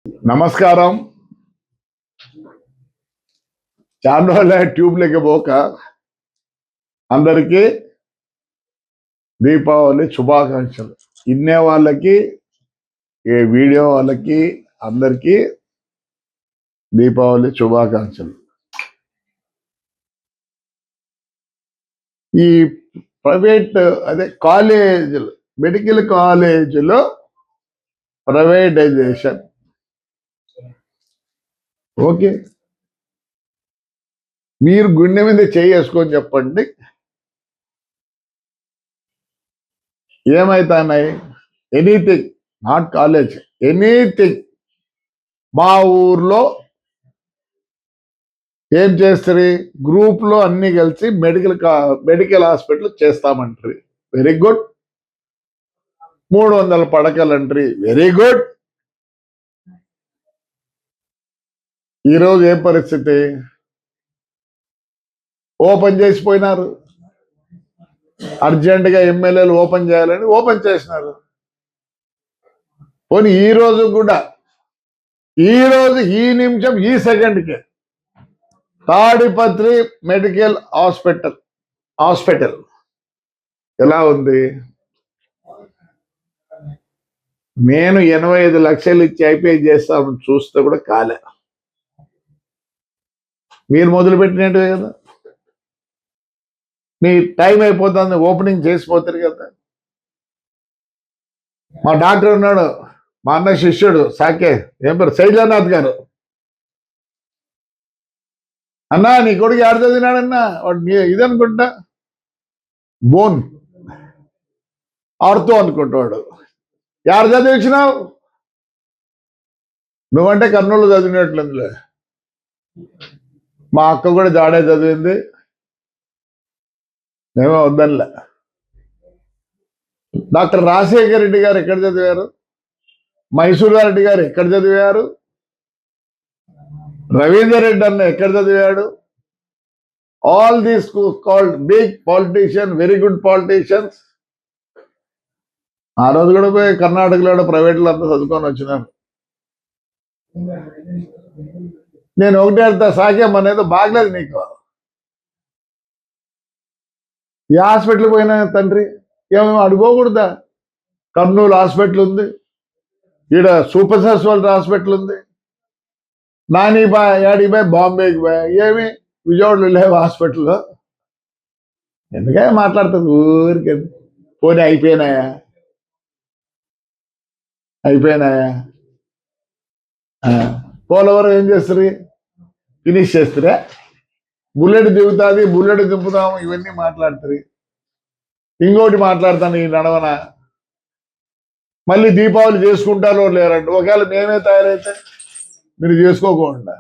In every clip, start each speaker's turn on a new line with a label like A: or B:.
A: నమస్కారం. చాలా రోజుల ట్యూబ్లకి పోక అందరికీ దీపావళి శుభాకాంక్షలు. ఇన్నే వాళ్ళకి, ఈ వీడియో వాళ్ళకి అందరికీ దీపావళి శుభాకాంక్షలు. ఈ ప్రైవేట్ కాలేజీలు, మెడికల్ కాలేజీలో ప్రైవేటైజేషన్ ఓకే, మీరు గుండె మీద చేసుకొని చెప్పండి, ఏమైతున్నాయి? Anything, not college, anything. మా ఊర్లో ఏం చేస్తారు? గ్రూప్లో అన్ని కలిసి మెడికల్ హాస్పిటల్ చేస్తామంటారు. Very good. 300 పడకలంటారు. Very good. ఈరోజు ఏ పరిస్థితి? ఓపెన్ చేసిపోయినారు. అర్జెంటుగా ఎమ్మెల్యేలు ఓపెన్ చేయాలని ఓపెన్ చేసినారు. పోనీ ఈ రోజు కూడా, ఈ నిమిషం, ఈ సెకండ్కి తాడిపత్రి మెడికల్ హాస్పిటల్ ఎలా ఉంది? నేను 85 లక్షలు ఇచ్చి ఐపీఐ చేస్తామని చూస్తే కూడా కాలే. మీరు మొదలుపెట్టినట్టు కదా, మీ టైం అయిపోతుంది, ఓపెనింగ్ చేసిపోతారు కదా. మా డాక్టర్ ఉన్నాడు, మా అన్న శిష్యుడు సాకే, ఏం పేరు, శైలనాథ్ గారు. అన్నా నీ కొడుకు ఆడ చదివినాడన్నా, వాడు ఇదనుకుంటా బోన్ ఆడుతూ అనుకుంటాడు. ఎవరు చదివించినావు? నువ్వంటే కర్నూలు చదివినట్లుందిలే. మా అక్క కూడా జాడే చదివింది, మేమే వద్దనిలే. డాక్టర్ రాజశేఖర్ రెడ్డి గారు ఎక్కడ చదివారు? మైసూరారెడ్డి గారు ఎక్కడ చదివారు? రవీందర్ రెడ్డి అన్న ఎక్కడ చదివాడు? All these called big politician, very good politicians. ఆ రోజు కూడా పోయి కర్ణాటకలో ప్రైవేట్లో అంతా చదువుకొని వచ్చినారు. నేను ఒకటి అడుగుతా, సాకే మన ఏదో బాగలేదు నీకు. ఏ హాస్పిటల్కి పోయినా తండ్రి ఏమేమి అడుకోకూడదా? కర్నూలు హాస్పిటల్ ఉంది, ఈడ సూపర్ స్పెషాలిటీ హాస్పిటల్ ఉంది. నాని బాయ్ యాడికి బాయ్, బాంబేకి బాయ్, ఏమి విజయవాడలో లేవు హాస్పిటల్లో. ఎందుకే మాట్లాడుతుంది ఊరికే? పోనీ అయిపోయినాయా? పోలవరం ఏం చేస్తారు? ఫినిష్ చేస్తారా? బుల్లెట్ దిగుతుంది, బుల్లెట్ దింపుతాము, ఇవన్నీ మాట్లాడతారు. ఇంకోటి మాట్లాడతాను, ఈ నడవన మళ్ళీ దీపావళి చేసుకుంటారో లేరంట. ఒకవేళ మేమే తయారైతే మీరు చేసుకోకుండా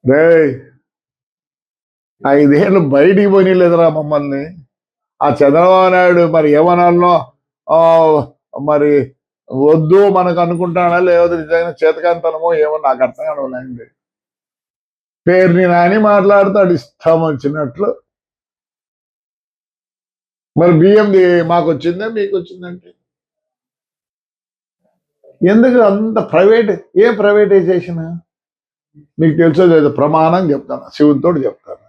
A: రే 5 ఏళ్ళు బయటికి పోనీలేదురా మమ్మల్ని. ఆ చంద్రబాబు నాయుడు మరి ఏమనాలనో మరి వద్దు మనకు అనుకుంటానా, లేకపోతే నిజంగా చేతకాంతనమో ఏమో నాకు అర్థం కావడండి. పేరుని నాని మాట్లాడుతాడు ఇష్టం వచ్చినట్లు. మరి బియ్యంది మాకు వచ్చిందా మీకు వచ్చిందంటే ఎందుకు అంత ప్రైవేట్? ఏ ప్రైవేటైజేషన్ మీకు తెలుసో లేదు, ప్రమాణం చెప్తాను, శివునితో చెప్తాను.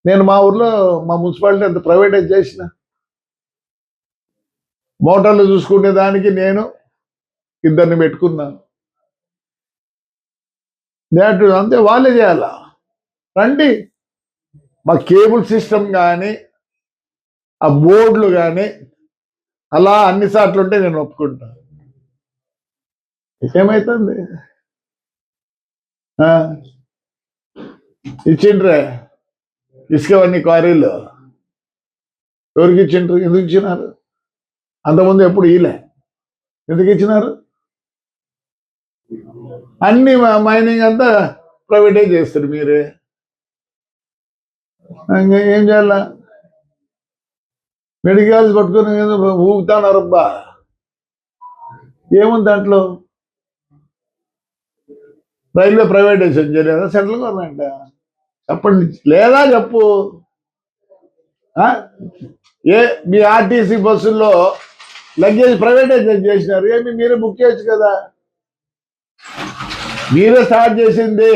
A: నేను మా ఊర్లో మా మున్సిపాలిటీ అంత ప్రైవేటైజ్ చేసిన. మోటార్లు చూసుకునే దానికి నేను 2 పెట్టుకున్నాను. అంతే, వాళ్ళే చేయాల. రండి, మా కేబుల్ సిస్టమ్ కానీ ఆ బోర్డులు కానీ అలా అన్ని సార్లు ఉంటే నేను ఒప్పుకుంటాను. ఏమైతుంది? ఇచ్చిండ్రే ఇసుకవన్నీ క్వారీలు ఎవరికి ఇచ్చిండ్రు? ఎందుకు ఇచ్చినారు? అంతకుముందు ఎప్పుడు ఇలే, ఎందుకు ఇచ్చినారు? అన్ని మైనింగ్ అంతా ప్రైవేటైజ్ చేస్తారు మీరే. ఏం చేయాల? మెడికల్స్ పట్టుకుని ఊగుతానరబ్బా. ఏముంది దాంట్లో? రైల్వే ప్రైవేటైజేషన్ చేయలేదా సెంట్రల్ గవర్నమెంట్? చెప్పండి, లేదా చెప్పు. మీ ఆర్టీసీ బస్సుల్లో లగేజ్ ప్రైవేటైజేషన్ చేసినారు, ఏమి మీరే బుక్ చేయొచ్చు కదా. మీరే స్టార్ట్ చేసింది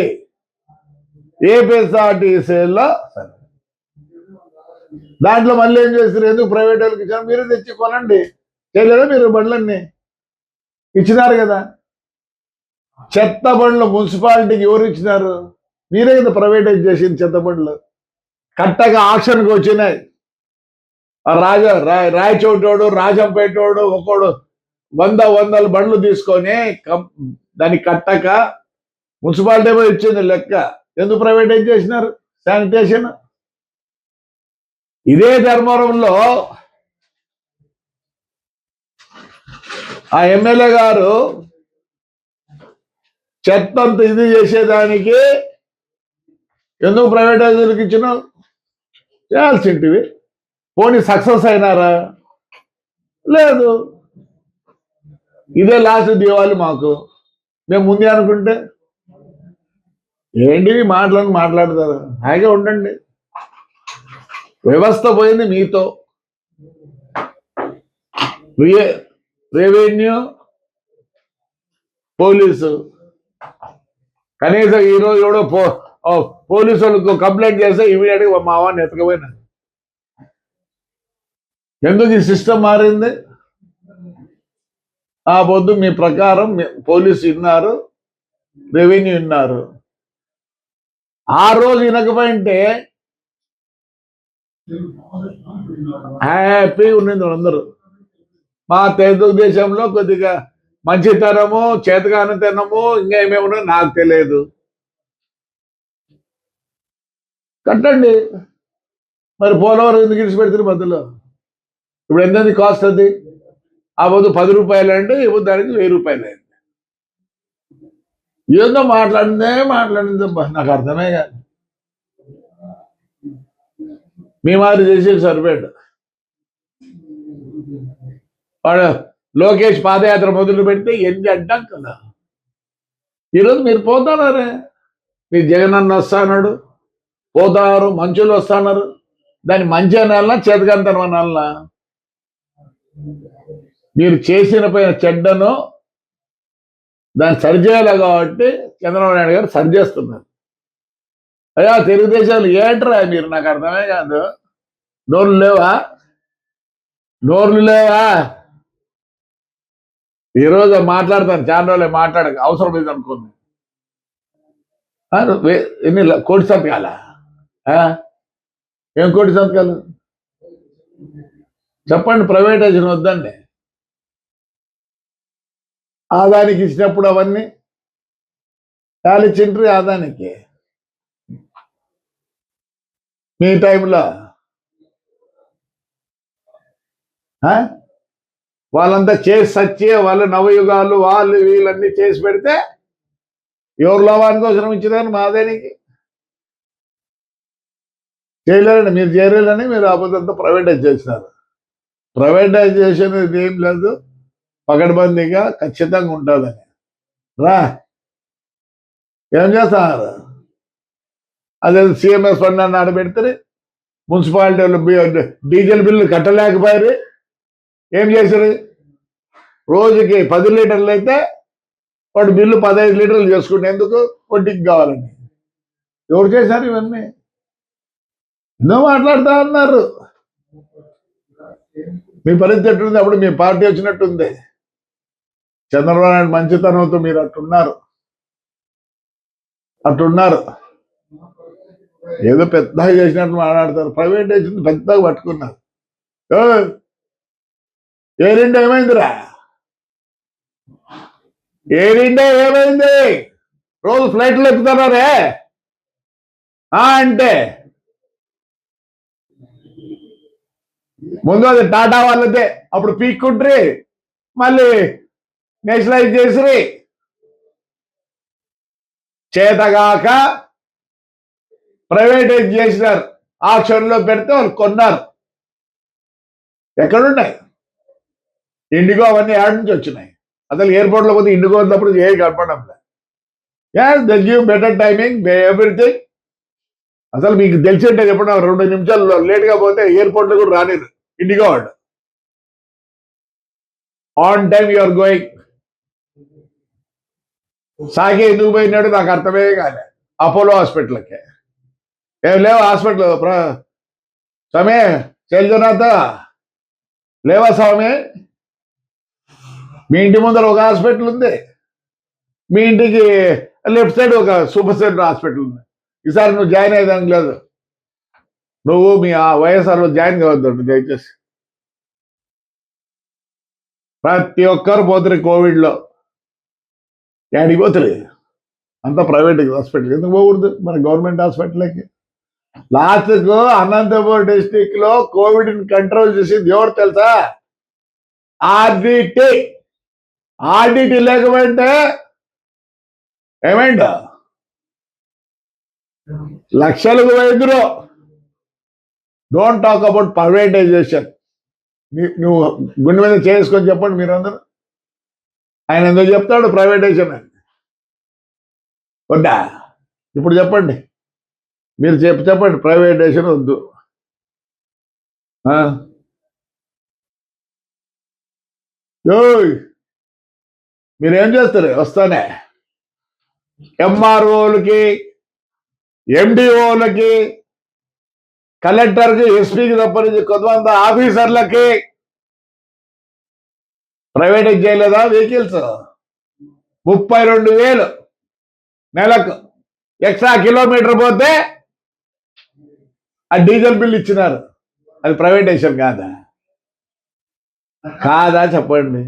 A: ఏపీఎస్ఆర్టీసీలో. దాంట్లో మళ్ళీ ఏం చేస్తారు, ఎందుకు ప్రైవేట్ వాళ్ళకి ఇచ్చారు, మీరే తెచ్చి కొనండి. చేయలేదా మీరు బండ్లన్నీ ఇచ్చినారు కదా. చెత్త బండ్లు మున్సిపాలిటీకి ఎవరు ఇచ్చినారు, మీరే కదా ప్రైవేటైజ్ చేసింది చెత్త బండ్లు. కరెక్ట్గా ఆక్షన్కి వచ్చినాయి. రాయచోటోడు రాజంపేటోడు ఒకడు వందల బండ్లు తీసుకొని దాన్ని కట్టక మున్సిపాలిటీ ఇచ్చింది లెక్క. ఎందుకు ప్రైవేటైజ్ చేసినారు శానిటేషన్? ఇదే ధర్మవరంలో ఆ ఎమ్మెల్యే గారు చెత్తంత ఇది చేసేదానికి ఎందుకు ప్రైవేటైజర్కి ఇచ్చినా చేయాల్సింటివి. పోనీ సక్సెస్ అయినారా? లేదు. ఇదే లాస్ట్ దీవాలి మాకు. మేము ముందే అనుకుంటే ఏంటివి మాట్లాడతారు. హాయిగా ఉండండి. వ్యవస్థ పోయింది మీతో. Revenue, police. కనీసం ఈరోజు కూడా పోలీసు వాళ్ళకు కంప్లైంట్ చేస్తే ఇమీడియట్గా మా వాడిని ఎత్తకపోయినా. ఎందుకు ఈ సిస్టమ్ మారింది? ఆ పొద్దు మీ ప్రకారం పోలీసు విన్నారు, రెవెన్యూ విన్నారు. ఆ రోజు వినకపోయింటే హ్యాపీ ఉండేది వాళ్ళందరూ. మా తెలుగుదేశంలో కొద్దిగా మంచితనము, చేతగానితనము, ఇంకా ఏమేమో నాకు తెలియదు. కట్టండి. మరి పోలవరం ఎందుకు ఇడిచి పెడుతుంది మధ్యలో? ఇప్పుడు ఎంత కాస్ట్ అది? ఆ పొద్దు 10 రూపాయలు అంటే ఇప్పుడు దానికి 1000 రూపాయలు అయింది. ఏందో మాట్లాడిందబ్బా, నాకు అర్థమే కాదు. మీ మాదిరి చేసేది సరిపోయాడు. వాడు లోకేష్ పాదయాత్ర మొదలు పెడితే ఎన్ని అడ్డం కదా. ఈరోజు మీరు పోతున్నారే, మీ జగన్ అన్న వస్తాడు, పోతారు, మంచులు వస్తున్నారు. దాన్ని మంచి అనాలనా చేతకంతనం అనాలనా? మీరు చేసిన పైన చెడ్డను దాన్ని సరిచేయాలి కాబట్టి చంద్రబాబు నాయుడు గారు సరిచేస్తున్నారు. అయ్యా తెలుగుదేశాలు ఏంట్రా మీరు, నాకు అర్థమే కాదు. నోర్లు లేవా? ఈరోజు మాట్లాడతాను, చాలా రోజులే మాట్లాడక, అవసరం లేదు అనుకోండి. ఎన్ని కోటి సంతకాల? ఏం కోటి సంతకాలు చెప్పండి. ప్రైవేటైజేషన్ వద్దండి. ఆదానికి ఇచ్చినప్పుడు అవన్నీ ఇచ్చిండ్రి ఆదానికి. మీ టైంలో వాళ్ళంతా చేసి సచ్చి వాళ్ళు నవయుగాలు వాళ్ళు వీళ్ళన్నీ చేసి పెడితే ఎవరు లాభానికి అవసరం ఇచ్చేదాన్ని మాదేనికి చేయలేరండి. మీరు చేయలేరని మీరు అబద్ధంతో ప్రైవేటైజ్ చేసినారు. ప్రైవేటైజేషన్ ఏం లేదు, పకడ్బందీగా ఖచ్చితంగా ఉంటుందని. ఏం చేస్తున్నారు? అదే సిఎంఎస్ ఫండ్ అని ఆడబెడితే మున్సిపాలిటీ వాళ్ళు డీజిల్ బిల్లు కట్టలేకపోయారు. ఏం చేశారు? రోజుకి 10 లీటర్లు అయితే వాడు బిల్లు 15 లీటర్లు చేసుకుంటే ఎందుకు? వడ్డీకి కావాలని. ఎవరు చేశారు ఇవన్నీ? ఎన్నో మాట్లాడుతూ ఉన్నారు. మీ పరిస్థితి ఎట్టుంది? అప్పుడు మీ పార్టీ వచ్చినట్టుంది. చంద్రబాబు నాయుడు మంచితనంతో మీరు అట్టున్నారు. ఏదో పెద్దగా చేసినట్టు మాట్లాడతారు. ప్రైవేటైజేషన్ పెద్దగా పట్టుకున్నారు. ఎయిర్ ఇండియా ఏమైందిరా? ఎయిర్ ఇండియా ఏమైంది? రోజు ఫ్లైట్లు ఎక్కుతున్నారే అంటే ముందు అది టాటా వాళ్ళదే, అప్పుడు పీక్కుంట్రీ, మళ్ళీ నేషనలైజ్ చేసి చేతగాక ప్రైవేటైజ్ చేసినారు. ఆక్షన్లో పెడితే వాళ్ళు కొన్నారు. ఎక్కడున్నాయి ఇండిగో? అవన్నీ యాడ్ నుంచి వచ్చినాయి. అసలు ఎయిర్పోర్ట్లో పోతే ఇండిగో ఉన్నప్పుడు ఏ కనపడం లేదు. They give better timing, everything. అసలు మీకు తెలిసింటే చెప్పండి, 2 నిమిషాలు లేట్గా పోతే ఎయిర్పోర్ట్లో కూడా రానిరు ఇండిగో వాడు. On time you are going. సాగి ఎందుకు పోయినాడు నాకు అర్థమే కాలే. అపోలో హాస్పిటల్కి ఏం లేవు హాస్పిటల్ స్వామి చైల్జనాథ లేవా స్వామి? మీ ఇంటి ముందర ఒక హాస్పిటల్ ఉంది, మీ ఇంటికి లెఫ్ట్ సైడ్ ఒక సూపర్ సెంటర్ హాస్పిటల్ ఉంది. ఈసారి నువ్వు జాయిన్ అయ్యేదానికి లేదు, నువ్వు మీ వైఎస్ఆర్లో జాయిన్ కావద్దు దయచేసి. ప్రతి ఒక్కరు పోతారు కోవిడ్లో, యాడికి పోతారు? అంతా ప్రైవేట్ హాస్పిటల్, ఎందుకు పోకూడదు మన గవర్నమెంట్ హాస్పిటల్కి? లాస్ట్కు అనంతపురం డిస్టిక్ లో కోవిడ్ కంట్రోల్ చేసింది ఎవరు తెలుసా? ఆర్డిటి. ఆర్డిటి లేకపోతే ఏమైందా? లక్షలకు వైద్యులు. Don't talk about privatisation. నువ్వు గుండె మీద చేసుకొని చెప్పండి మీరందరూ. ఆయన ఎందుకు చెప్తాడు ప్రైవేటైజేషన్ అని? వద్దా? ఇప్పుడు చెప్పండి, మీరు చెప్పండి ప్రైవేటైజేషన్ వద్దు. మీరేం చేస్తారు? వస్తానే ఎంఆర్ఓలకి, ఎండిఓలకి, కలెక్టర్కి, ఎస్పీకి తప్పనించి కొంతమంది ఆఫీసర్లకి ప్రైవేటైజ్ చేయలేదా వెహికల్స్? 32,000 నెలకు ఎక్స్ట్రా కిలోమీటర్ పోతే ఆ డీజిల్ బిల్ ఇచ్చినారు. అది ప్రైవేటైజేషన్ కాదా? కాదా చెప్పండి,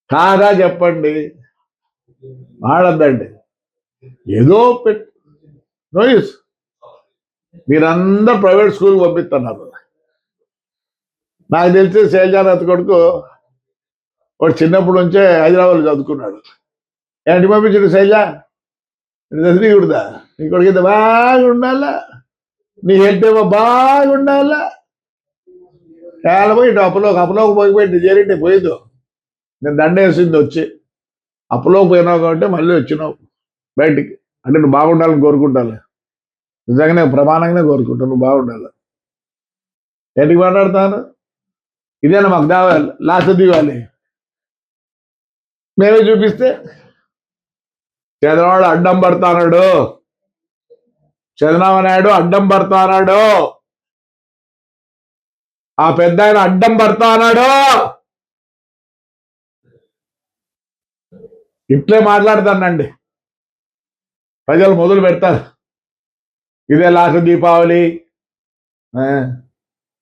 A: కాదా చెప్పండి. వాడద్దండి ఏదో నోయిస్. మీరందరూ ప్రైవేట్ స్కూల్కి పంపిస్తున్నారు. నాకు తెలిసి శైలజానాథ్ కొడుకు వాడు చిన్నప్పటి నుంచే హైదరాబాద్లో చదువుకున్నాడు. ఏంటి పంపించాడు శైలజ? చదివికూడదా? నీ కొడుకు అయితే బాగుండాలా, నీ హెల్త్ ఏమో బాగుండాలా. చాలా పోయి అప్పులోకి పోయిపోయి చేరింటే పోయేదు. నేను దండేసింది వచ్చి అప్పులోకి పోయినావు కాబట్టి మళ్ళీ వచ్చినావు బయటికి. అంటే నువ్వు బాగుండాలని కోరుకుంటాను, నిజంగానే ప్రమాణంగానే కోరుకుంటాను నువ్వు బాగుండాలి. ఏంటికి మాట్లాడతాను? ఇదేనా మాకు దావాలి లాస్ట్ దివాలి? మేమే చూపిస్తే చంద్రబాబు అడ్డం పడతాడు, చంద్రబాబు నాయుడు అడ్డం పడతాడు, ఆ పెద్ద ఆయన అడ్డం పడతాడు. ఇట్లే మాట్లాడతానండి, ప్రజలు మొదలు పెడతారు. ఇదే లాస్ట్ దీపావళి,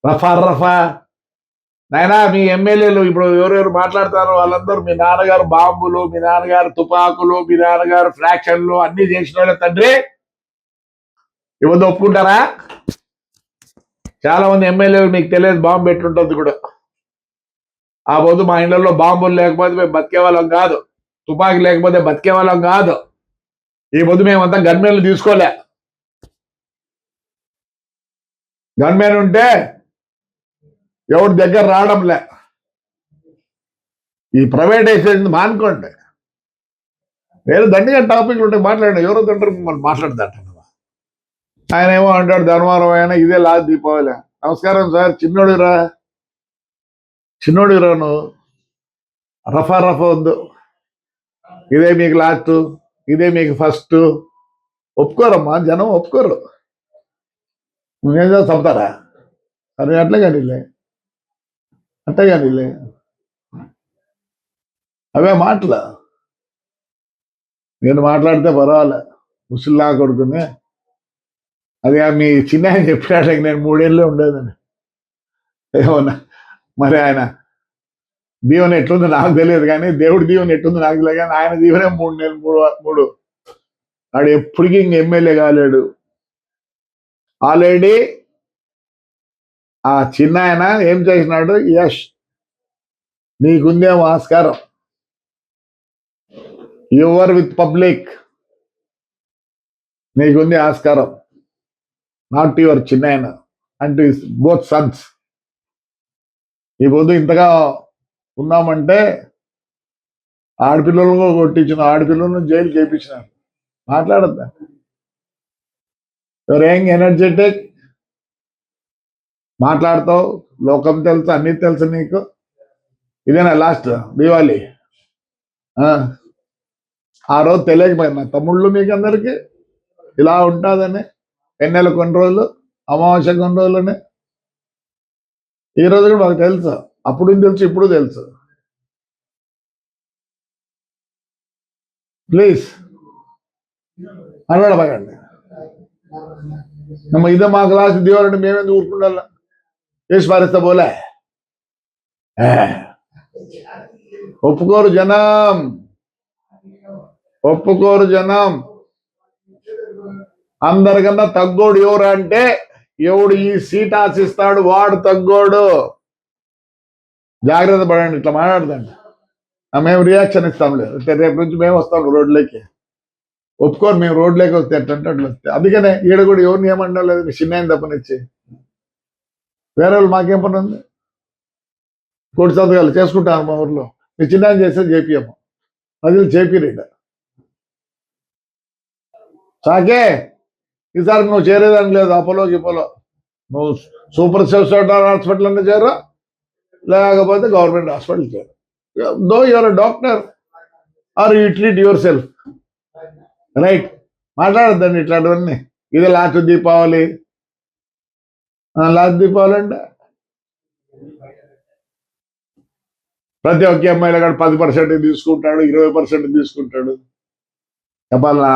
A: రఫా. నాయనా మీ ఎమ్మెల్యేలు ఇప్పుడు ఎవరెవరు మాట్లాడతారో వాళ్ళందరూ మీ నాన్నగారు బాంబులు, మీ నాన్నగారు తుపాకులు, మీ నాన్నగారు ఫ్రాక్షన్లు అన్ని చేసిన వాళ్ళే తండ్రి. ఇవద్దు ఒప్పుకుంటారా? చాలా మంది ఎమ్మెల్యేలు మీకు తెలియదు బాంబు పెట్టుంటుంది కూడా. ఆ పొద్దు మా ఇళ్లలో బాంబులు లేకపోతే మేము బతికే వాళ్ళం కాదు, తుపాకీ లేకపోతే బతికే వాళ్ళం కాదు. ఈ పొద్దు మేమంతా గన్మెన్లు తీసుకోలే. గన్మెన్ ఉంటే ఎవరి దగ్గర రావడంలే. ఈ ప్రైవేటైజేషన్ మానుకోండి. వేరే దండిగా టాపిక్లు ఉంటే మాట్లాడండి, ఎవరో తండ్రి మిమ్మల్ని మాట్లాడదంట. ఆయన ఏమో అంటాడు ధర్మవరం అయినా ఇదే లాస్ట్ దీపావళి. నమస్కారం సార్, చిన్నోడిరా నువ్వు. రఫా వద్దు, ఇదే మీకు లాస్ట్, ఇదే మీకు ఫస్ట్. ఒప్పుకోరమ్మా, జనం ఒప్పుకోరు. నువ్వేం చంపుతారా? సరే అట్లే కానీలే, అవే మాటలు. నేను మాట్లాడితే పర్వాలే, ముసలిలా కొడుకుని. అది మీ చిన్న ఆయన చెప్పాడు, నేను 3 ఏళ్ళే ఉండేదని. ఏమన్నా మరి ఆయన దీవెన ఎట్లుందో నాకు తెలియదు, కానీ దేవుడి దీవెన ఎట్లుందో నాకు తెలియదు. కానీ ఆయన దీవెనే 3 నెలలు, 3 వాడు ఎప్పటికీ ఇంక ఎమ్మెల్యే కాలేడు. ఆల్రెడీ ఆ చిన్న ఆయన ఏం చేసినాడు? యష్, నీకుందేమో ఆస్కారం, యువర్ విత్ పబ్లిక్, నీకుంది ఆస్కారం. నాట్ యువర్ చిన్న ఆయన అండ్ బోత్ సన్స్. ఈ పొద్దు ఇంతగా ఉన్నామంటే ఆడపిల్లలను కొట్టించిన, ఆడపిల్లలను జైలు చేయించినారు. మాట్లాడద్దా? యంగ్ ఎనర్జెటిక్, మాట్లాడతావు, లోకం తెలుసు, అన్ని తెలుసు నీకు. ఇదేనా లాస్ట్ దివాళీ? ఆ రోజు తెలియకపోయినా తమ్ముళ్ళు మీకు అందరికీ ఇలా ఉంటుందని ఎన్నెల కొన్ని రోజులు అమావాస్య కొన్ని రోజులని ఈ రోజు కూడా మాకు తెలుసు, అప్పుడు తెలుసు ఇప్పుడు తెలుసు. ప్లీజ్ అనబడకండి. ನಮ್ಮ ಇದೇ మా క్లాస్ దేవాలంటే మేమేందుకు ఊరుకుండాల వేసి పారేస్తా పోలే. ఒప్పుకోరు జనం, ఒప్పుకోరు జనం. అందరికన్నా తగ్గోడు ఎవరు అంటే ఎవడు ఈ సీట్ ఆశిస్తాడు వాడు తగ్గోడు. జాగ్రత్త పడండి, ఇట్లా మాట్లాడదండి. మేము రియాక్షన్ ఇస్తాంలే, రేపు నుంచి మేము వస్తాం రోడ్లోకి. ఒప్పుకోరు మేము రోడ్లోకి వస్తే ఎట్లంటే అట్లా వస్తే. అందుకనే ఈడ కూడా ఎవరిని ఏమన్నా లేదు, మీ చిన్న తప్పనిచ్చి వేరే వాళ్ళు మాకేం పని ఉంది. కోటి సంతకాలు చేసుకుంటాను మా ఊర్లో, మీ చిన్న చేస్తే చేపియము, అది చేపిరీడ సాకే. ఈసారి నువ్వు చేరేదానికి లేదు అపోలోకి ఇపోలో, నువ్వు సూపర్ స్పెషాలిటీ హాస్పిటల్ అన్నా చేరు, లేకపోతే గవర్నమెంట్ హాస్పిటల్ చేరు. Though your doctor are you treat yourself, right. మాట్లాడద్దండి ఇట్లాంటివన్నీ. ఇది లాస్ట్ దీపావళి, లాస్ట్ దీపావళి అంటే ప్రతి ఒక్క అమ్మాయిలో కూడా 10% తీసుకుంటాడు, 20% తీసుకుంటాడు. చెప్పాలా?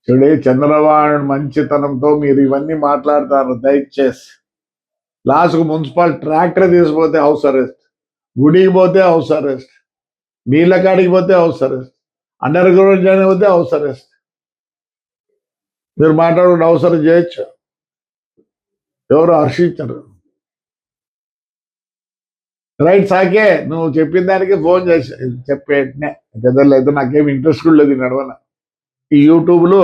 A: చూడే చంద్రబాబు మంచితనంతో మీరు ఇవన్నీ మాట్లాడతారు. దయచేసి లాస్ట్కు మున్సిపల్ ట్రాక్టర్ తీసుకుపోతే హౌస్ అరెస్ట్, గుడికి పోతే హౌస్ అరెస్ట్, నీళ్ళ కాడికి పోతే house arrest, under ground join పోతే హౌస్ అరెస్ట్. మీరు మాట్లాడుకుంటే హౌస్ అరెస్ట్ చేయొచ్చు, ఎవరు హర్షించరు. రైట్ సాకే, నువ్వు చెప్పిన దానికి ఫోన్ చేసి చెప్పేటనే పెద్దలు అయితే నాకేం ఇంట్రెస్ట్ కూడా లేదు నడవన. ఈ యూట్యూబ్లో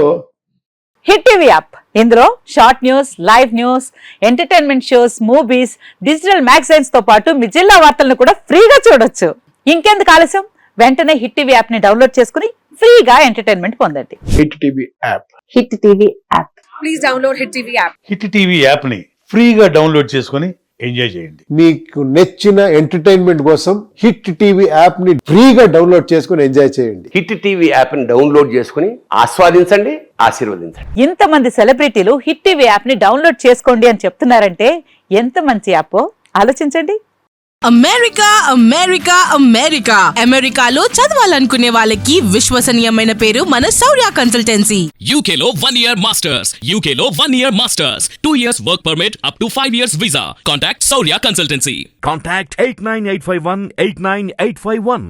B: హిట్ టీవీ యాప్, ఇందులో short news, live news, entertainment shows, movies, digital magazines తో పాటు మీ జిల్లా వార్తలను కూడా ఫ్రీగా చూడొచ్చు. ఇంకెందుకు ఆలస్యం, వెంటనే హిట్ టీవీ యాప్ ని డౌన్లోడ్ చేసుకుని ఫ్రీగా ఎంటర్టైన్మెంట్ పొందండి.
C: Hit TV app,
B: hit TV app,
D: please download hit TV app.
E: Hit TV app ని ఫ్రీగా డౌన్లోడ్ చేసుకొని ఎంజాయ్ చేయండి.
C: మీకు నచ్చిన ఎంటర్టైన్మెంట్ కోసం హిట్ టీవీ యాప్ ని ఫ్రీగా డౌన్లోడ్ చేసుకొని ఎంజాయ్ చేయండి.
F: హిట్ టీవీ యాప్ ని డౌన్లోడ్ చేసుకుని ఆస్వాదించండి, ఆశీర్వదించండి.
B: ఇంతమంది సెలబ్రిటీలు హిట్ టీవీ యాప్ ని డౌన్లోడ్ చేసుకోండి అని చెప్తున్నారంటే ఎంత మంచి యాప్ ఆలోచించండి.
D: అమెరికా అమెరికా అమెరికా అమెరికాలో చదవాలనుకునే వాళ్ళకి విశ్వసనీయమైన పేరు మన శౌర్య కన్సల్టెన్సీ.
G: UK లో 1 year masters, UK లో 1 year masters, 2 years work permit up to 5 years visa. Contact Saurya Consultancy.
H: Contact 89851 89851.